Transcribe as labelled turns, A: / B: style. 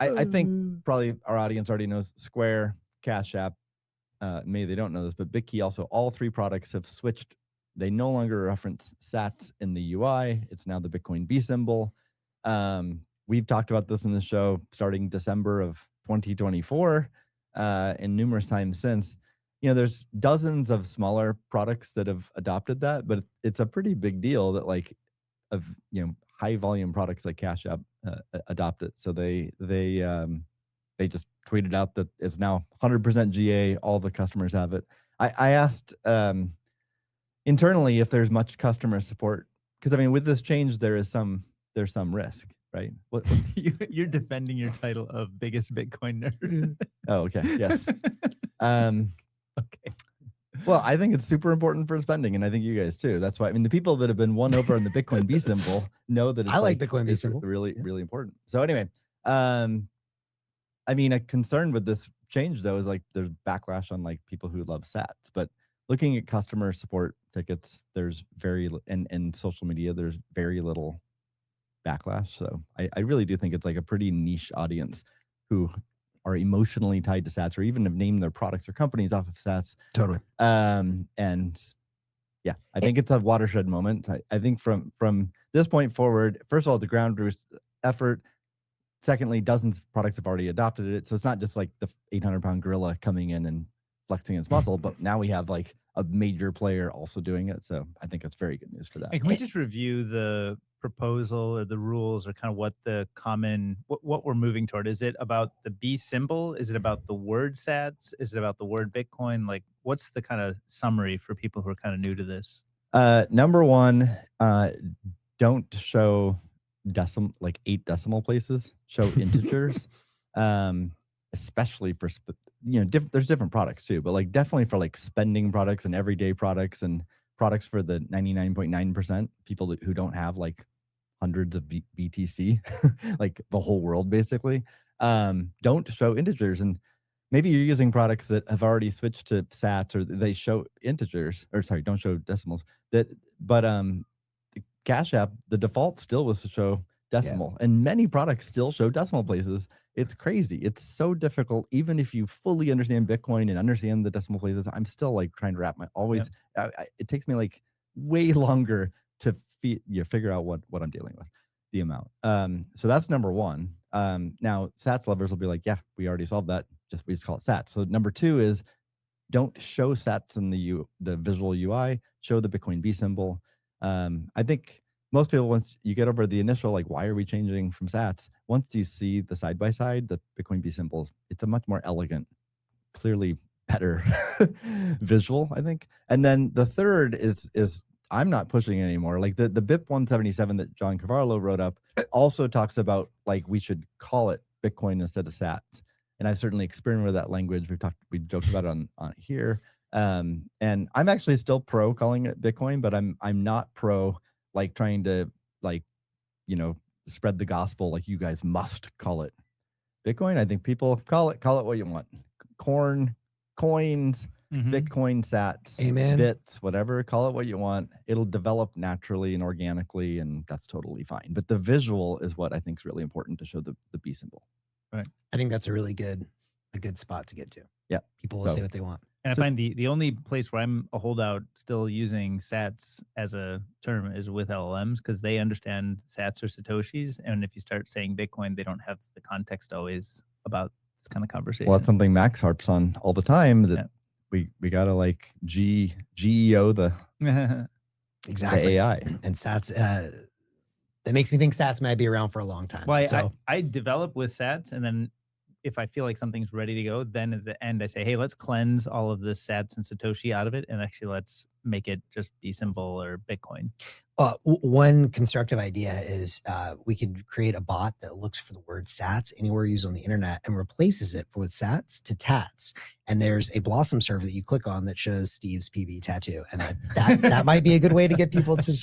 A: I think probably our audience already knows Square, Cash App. Maybe they don't know this, but Bitkey also, all three products have switched. They no longer reference sats in the UI. It's now the Bitcoin B symbol. We've talked about this in the show starting December of 2024 and numerous times since. There's dozens of smaller products that have adopted that, but it's a pretty big deal that high volume products like Cash App adopt it. So they just tweeted out that it's now 100% GA. All the customers have it. I asked internally if there's much customer support, because with this change there's some risk, right?
B: You're defending your title of biggest Bitcoin nerd.
A: Oh, okay. Yes.
B: Okay.
A: Well, I think it's super important for spending, and I think you guys too. That's why the people that have been won over on the Bitcoin B symbol know that it's
C: I like Bitcoin B symbol.
A: Really, really important. So anyway, a concern with this change though is there's backlash on people who love sats, but looking at customer support tickets, there's and social media, there's very little backlash. So I really do think it's a pretty niche audience who are emotionally tied to sats, or even have named their products or companies off of sats.
C: Totally.
A: And yeah, I think it's a watershed moment. I think from this point forward, first of all, the ground roost effort. Secondly, dozens of products have already adopted it. So it's not just the 800-pound gorilla coming in and flexing its muscle, but now we have a major player also doing it. So I think that's very good news for that.
B: Hey, can we just review the proposal or the rules, or kind of what the common, what we're moving toward? Is it about the B symbol? Is it about the word sats? Is it about the word Bitcoin? What's the kind of summary for people who are kind of new to this?
A: Number one, don't show 8 decimal places. Show integers, especially for there's different products too, but definitely for spending products and everyday products and products for the 99.9% people who don't have hundreds of BTC, the whole world basically. Don't show integers, and maybe you're using products that have already switched to sats, or they show integers, or sorry, don't show decimals. But Cash App, the default still was to show decimal, and many products still show decimal places. It's crazy. It's so difficult. Even if you fully understand Bitcoin and understand the decimal places, I'm still trying to wrap my it takes me way longer to figure out what I'm dealing with, the amount. So that's number one. Now sats lovers will be yeah, we already solved that. We just call it sats. So number two is don't show sats in the visual UI. Show the Bitcoin B symbol. I think most people, once you get over the initial, why are we changing from sats? Once you see the side-by-side, the Bitcoin B symbols, it's a much more elegant, clearly better visual, I think. And then the third is I'm not pushing it anymore. The BIP 177 that John Cavarlo wrote up also talks about we should call it Bitcoin instead of sats. And I've certainly experimented with that language. We joked about it on here. And I'm actually still pro calling it Bitcoin, but I'm not pro trying to spread the gospel you guys must call it Bitcoin. I think people call it what you want. Corn, coins, Bitcoin, sats,
C: amen,
A: bits, whatever, call it what you want. It'll develop naturally and organically, and that's totally fine. But the visual is what I think is really important to show the B symbol.
B: Right.
C: I think that's a good spot to get to.
A: Yeah.
C: People will say what they want.
B: And I find the only place where I'm a holdout still using sats as a term is with LLMs, because they understand sats or Satoshis. And if you start saying Bitcoin, they don't have the context always about this kind of conversation.
A: Well, that's something Max harps on all the time, that we got to GEO the
C: exactly
A: the AI.
C: And sats, that makes me think sats might be around for a long time.
B: Well,
C: so
B: I develop with sats, and then if I feel like something's ready to go, then at the end I say, hey, let's cleanse all of the sats and Satoshi out of it, and actually let's make it just B symbol or Bitcoin.
C: One constructive idea is we could create a bot that looks for the word sats anywhere used on the internet and replaces it with sats to tats. And there's a Blossom server that you click on that shows Steve's PV tattoo. And that might be a good way to get people to